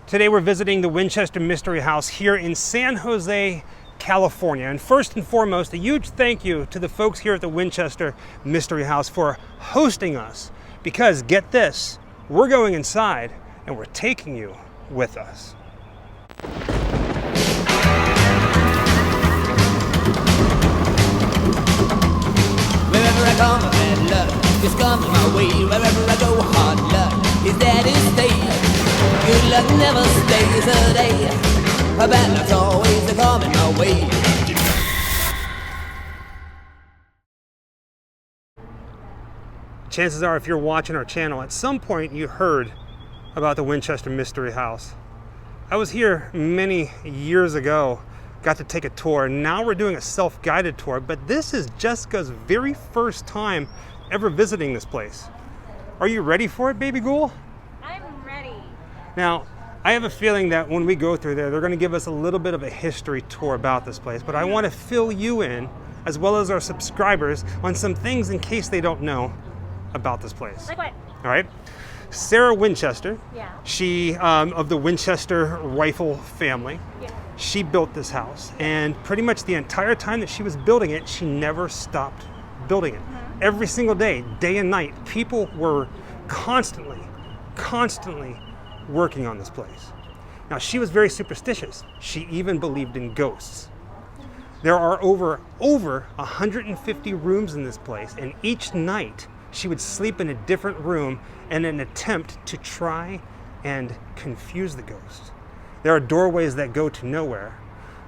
Today we're visiting the Winchester Mystery House here in San Jose, California. And first and foremost, a huge thank you to the folks here at the Winchester Mystery House for hosting us. Because get this, we're going inside and we're taking you with us. Wherever I come, bad luck is coming my way. Wherever I go, hard luck is there to stay. Good luck never stays a day. A bad luck's always coming my way. Chances are, if you're watching our channel, at some point you heard about the Winchester Mystery House. I was here many years ago, got to take a tour. Now we're doing a self-guided tour, but this is Jessica's very first time ever visiting this place. Are you ready for it, baby ghoul? I'm ready. Now, I have a feeling that when we go through there, they're going to give us a little bit of a history tour about this place, but I want to fill you in, as well as our subscribers, on some things in case they don't know about this place. Like what? All right. Sarah Winchester, Yeah. she of the Winchester rifle family, Yeah. she built this house, and pretty much the entire time that she was building it, she never stopped building it. Every single day and night, people were constantly working on this place. Now, she was very superstitious. She even believed in ghosts. There are over 150 rooms in this place, and each night she would sleep in a different room in an attempt to try and confuse the ghosts. There are doorways that go to nowhere,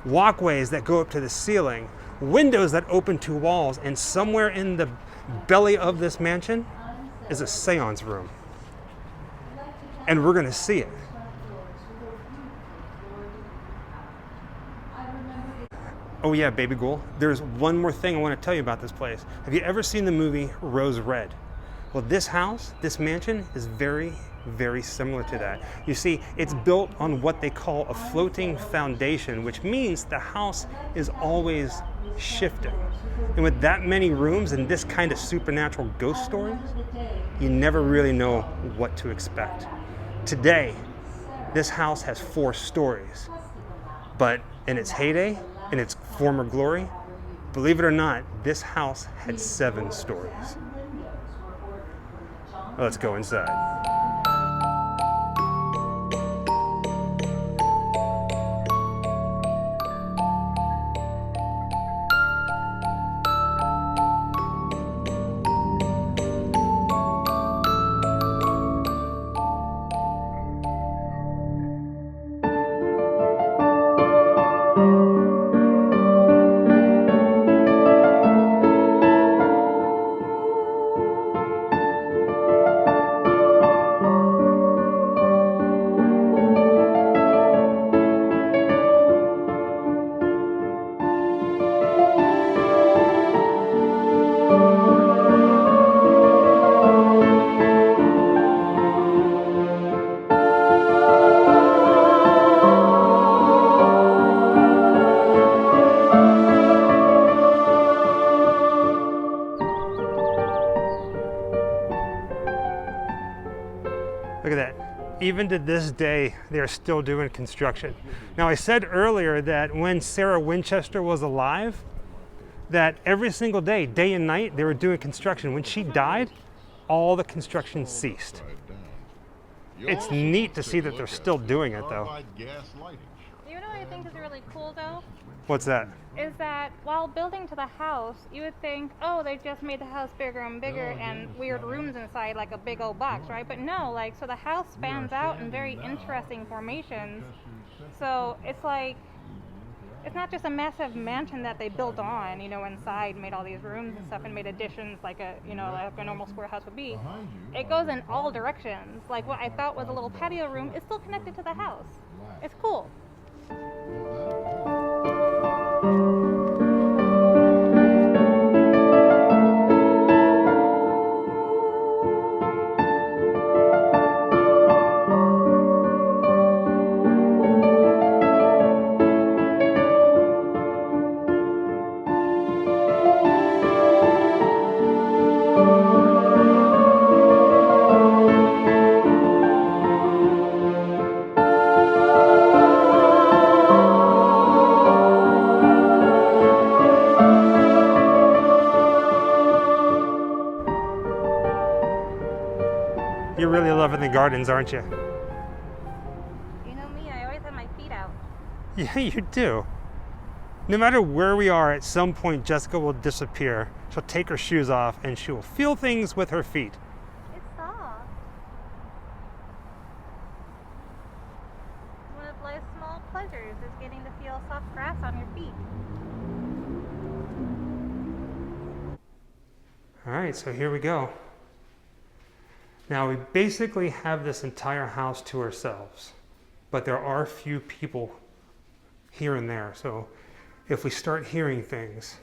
walkways that go up to the ceiling, windows that open to walls, and somewhere in the belly of this mansion is a seance room. And we're going to see it. Oh yeah, baby ghoul, there's one more thing I want to tell you about this place. Have you ever seen the movie Rose Red? Well, this house, this mansion, is very, very similar to that. You see, it's built on what they call a floating foundation, which means the house is always shifting. And with that many rooms and this kind of supernatural ghost stories, you never really know what to expect. Today, this house has 4 stories, but in its heyday, in its former glory, believe it or not, this house had 7 stories. Let's go inside. Look at that. Even to this day, they're still doing construction. Now, I said earlier that when Sarah Winchester was alive, that every single day and night, they were doing construction. When she died, all the construction ceased. It's neat to see that they're still doing it, though. You know what I think is really cool, though? What's that? Is that while building to the house, you would think, oh, they just made the house bigger and bigger and weird rooms inside, like a big old box, right? But no, like, so the house spans out in very interesting formations. So it's like, it's not just a massive mansion that they built on, you know, inside, made all these rooms and stuff and made additions like a, you know, like a normal square house would be. It goes in all directions. Like what I thought was a little patio room is still connected to the house. It's cool. loving the gardens, aren't you? You know me, I always have my feet out. Yeah, you do. No matter where we are, at some point Jessica will disappear. She'll take her shoes off and she will feel things with her feet. It's soft. One of life's small pleasures is getting to feel soft grass on your feet. All right, so here we go. Now we basically have this entire house to ourselves, but there are a few people here and there. So if we start hearing things,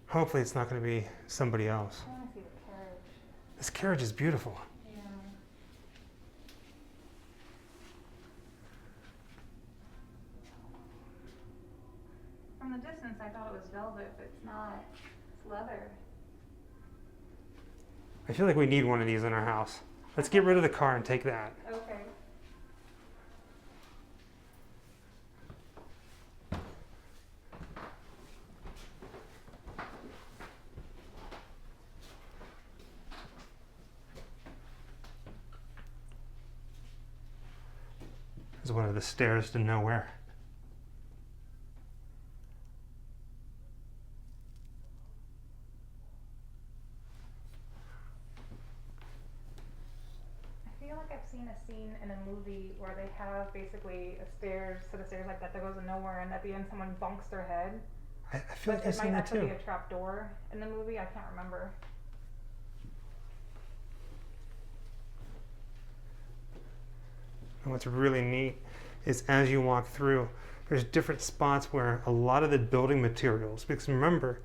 hopefully it's not going to be somebody else. I want to see the carriage. This carriage is beautiful. Yeah. From the distance, I thought it was velvet, but it's not. It's leather. I feel like we need one of these in our house. Let's get rid of the car and take that. Okay. This is one of the stairs to nowhere. I feel like I've seen a scene in a movie where they have basically a set of stairs like that goes nowhere, and at the end someone bonks their head. I feel like But I've it might seen that actually too. be a trap door in the movie. I can't remember. And what's really neat is as you walk through, there's different spots where a lot of the building materials, because remember,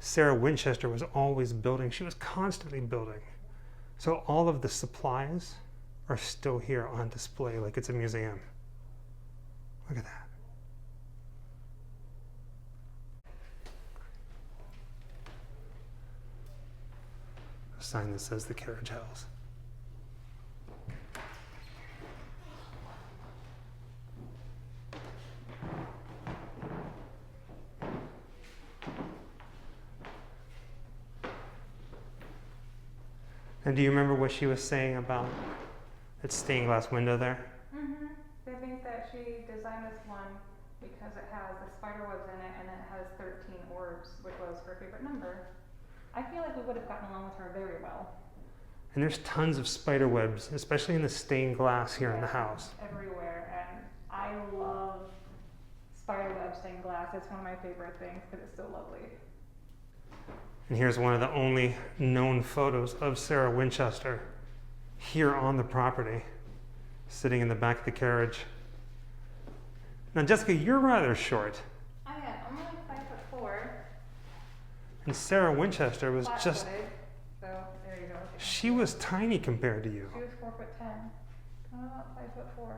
Sarah Winchester was always building. She was constantly building. So all of the supplies are still here on display like it's a museum. Look at that. A sign that says the carriage house. And do you remember what she was saying about that stained glass window there? Mm-hmm. They think that she designed this one because it has the spider webs in it and it has 13 orbs, which was her favorite number. I feel like we would have gotten along with her very well. And there's tons of spider webs, especially in the stained glass here in the house. Everywhere, and I love spider web stained glass. It's one of my favorite things because it's so lovely. And here's one of the only known photos of Sarah Winchester here on the property, sitting in the back of the carriage. Now, Jessica, you're rather short. I am. I'm only 5'4". And Sarah Winchester was just, Flat-footed, so there you go. she was tiny compared to you. She was 4'10". I'm about 5'4".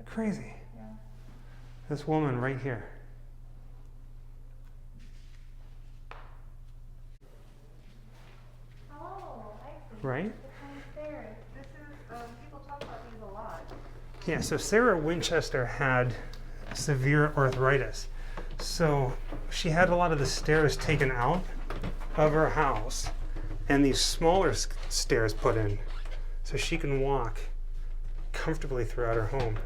Crazy. Yeah. This woman right here. Oh, I see. Right? The stairs. This is, people talk about these a lot. Yeah, so Sarah Winchester had severe arthritis. So she had a lot of the stairs taken out of her house and these smaller stairs put in so she can walk comfortably throughout her home.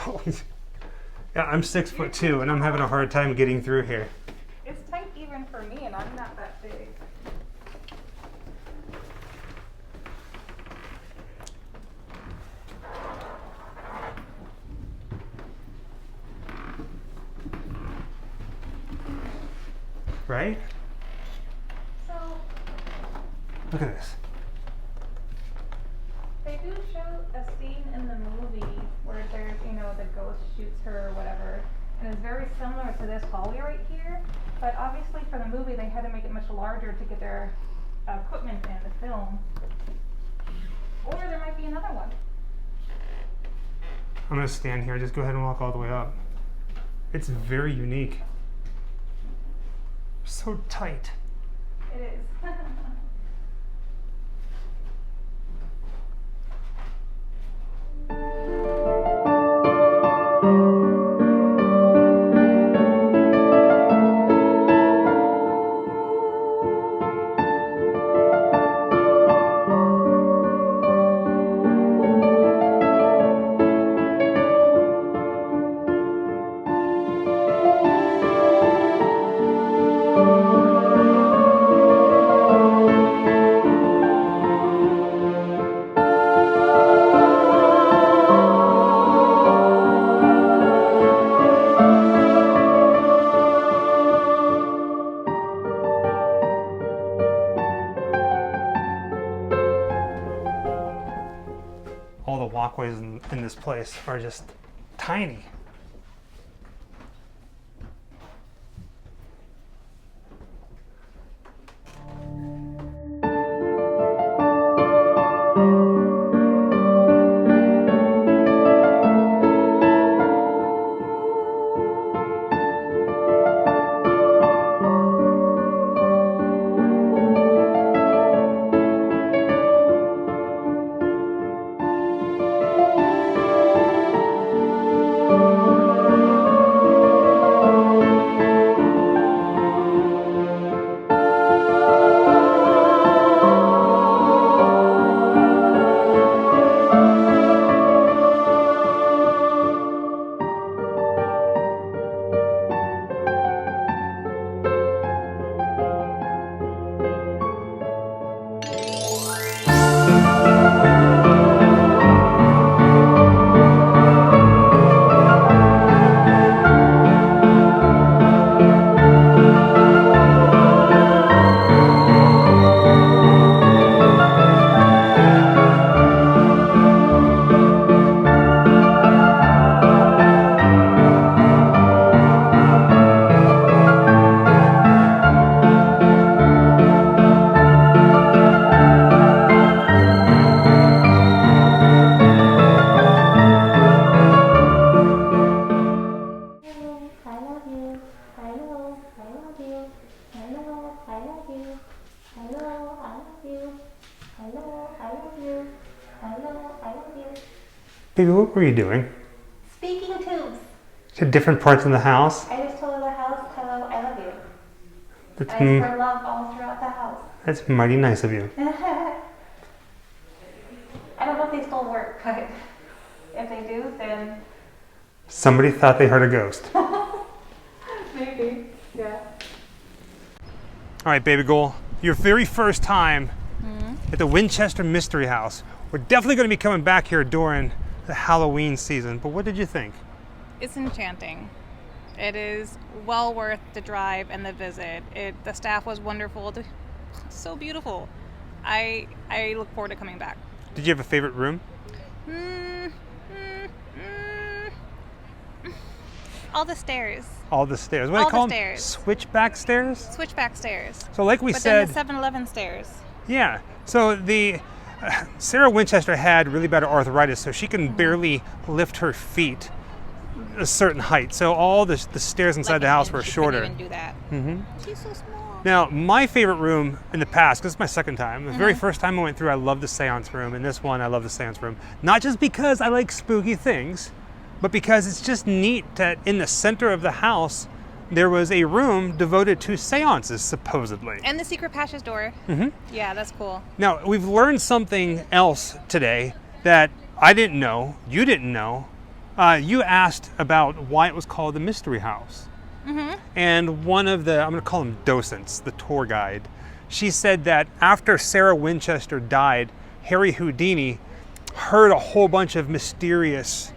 Oh, yeah, I'm 6'2" and I'm having a hard time getting through here. It's tight even for me, and I'm not that big. Right? So Look at this. they do show a scene in the movie where there's, the ghost shoots her or whatever, and it's very similar to this hallway right here. But obviously for the movie they had to make it much larger to get their equipment in the film. Or there might be another one. I'm gonna stand here, just go ahead and walk all the way up. It's very unique. So tight. It is. walkways in this place are just tiny. Baby, what were you doing? Speaking tubes. To different parts of the house? I just told the house, hello, I love you. That's, I spread love all throughout the house. that's mighty nice of you. I don't know if they still work, but if they do, then Somebody thought they heard a ghost. maybe, yeah. All right, baby girl, your very first time at the Winchester Mystery House. We're definitely going to be coming back here during the Halloween season, but what did you think? It's enchanting. It is well worth the drive and the visit. The staff was wonderful. So beautiful. I look forward to coming back. Did you have a favorite room? All the stairs. All the stairs. What do All they call the them? stairs. Switchback stairs? Switchback stairs. So like we But said, then the 7-Eleven stairs. yeah. So the Sarah Winchester had really bad arthritis, so she can barely lift her feet a certain height. So all the stairs inside Like the house an were inch, she shorter. couldn't even do that. She's so small. Now, my favorite room in the past, because it's my second time, the very first time I went through, I loved the seance room, and this one, I love the seance room. Not just because I like spooky things, but because it's just neat that in the center of the house, there was a room devoted to seances, supposedly. And the secret passage door. Yeah, that's cool. Now, we've learned something else today that I didn't know, you didn't know. You asked about why it was called the Mystery House. And one of the, I'm going to call them docents, the tour guide, she said that after Sarah Winchester died, Harry Houdini heard a whole bunch of mysterious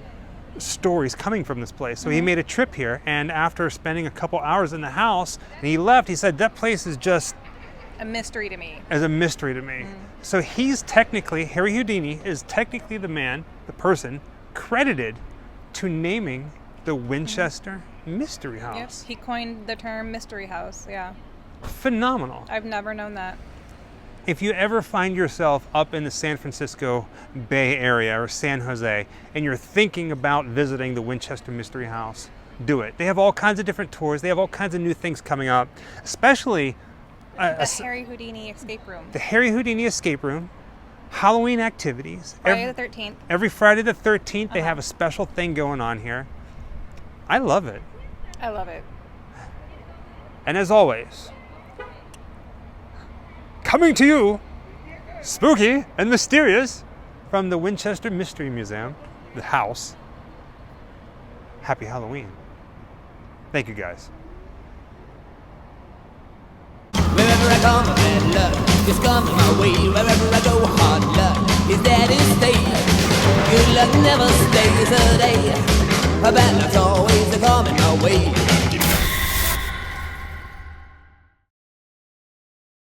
stories coming from this place. So he made a trip here, and after spending a couple hours in the house, and he left, he said, that place is just A mystery to me. as a mystery to me. So he's technically, Harry Houdini is technically the man, the person, credited to naming the Winchester Mystery Yep. House. He coined the term mystery house. Yeah. Phenomenal. I've never known that. If you ever find yourself up in the San Francisco Bay Area or San Jose and you're thinking about visiting the Winchester Mystery House, do it. They have all kinds of different tours. They have all kinds of new things coming up, especially The Harry Houdini escape room. the Harry Houdini escape room, Halloween activities. Friday the 13th. Every Friday the 13th, they have a special thing going on here. I love it. I love it. And as always, coming to you, spooky and mysterious, from the Winchester Mystery Museum, the house. Happy Halloween. Thank you, guys. Wherever I come, bad luck is coming my way. Wherever I go, hard luck is there to stay. Good luck never stays a day. A bad luck's always coming my way.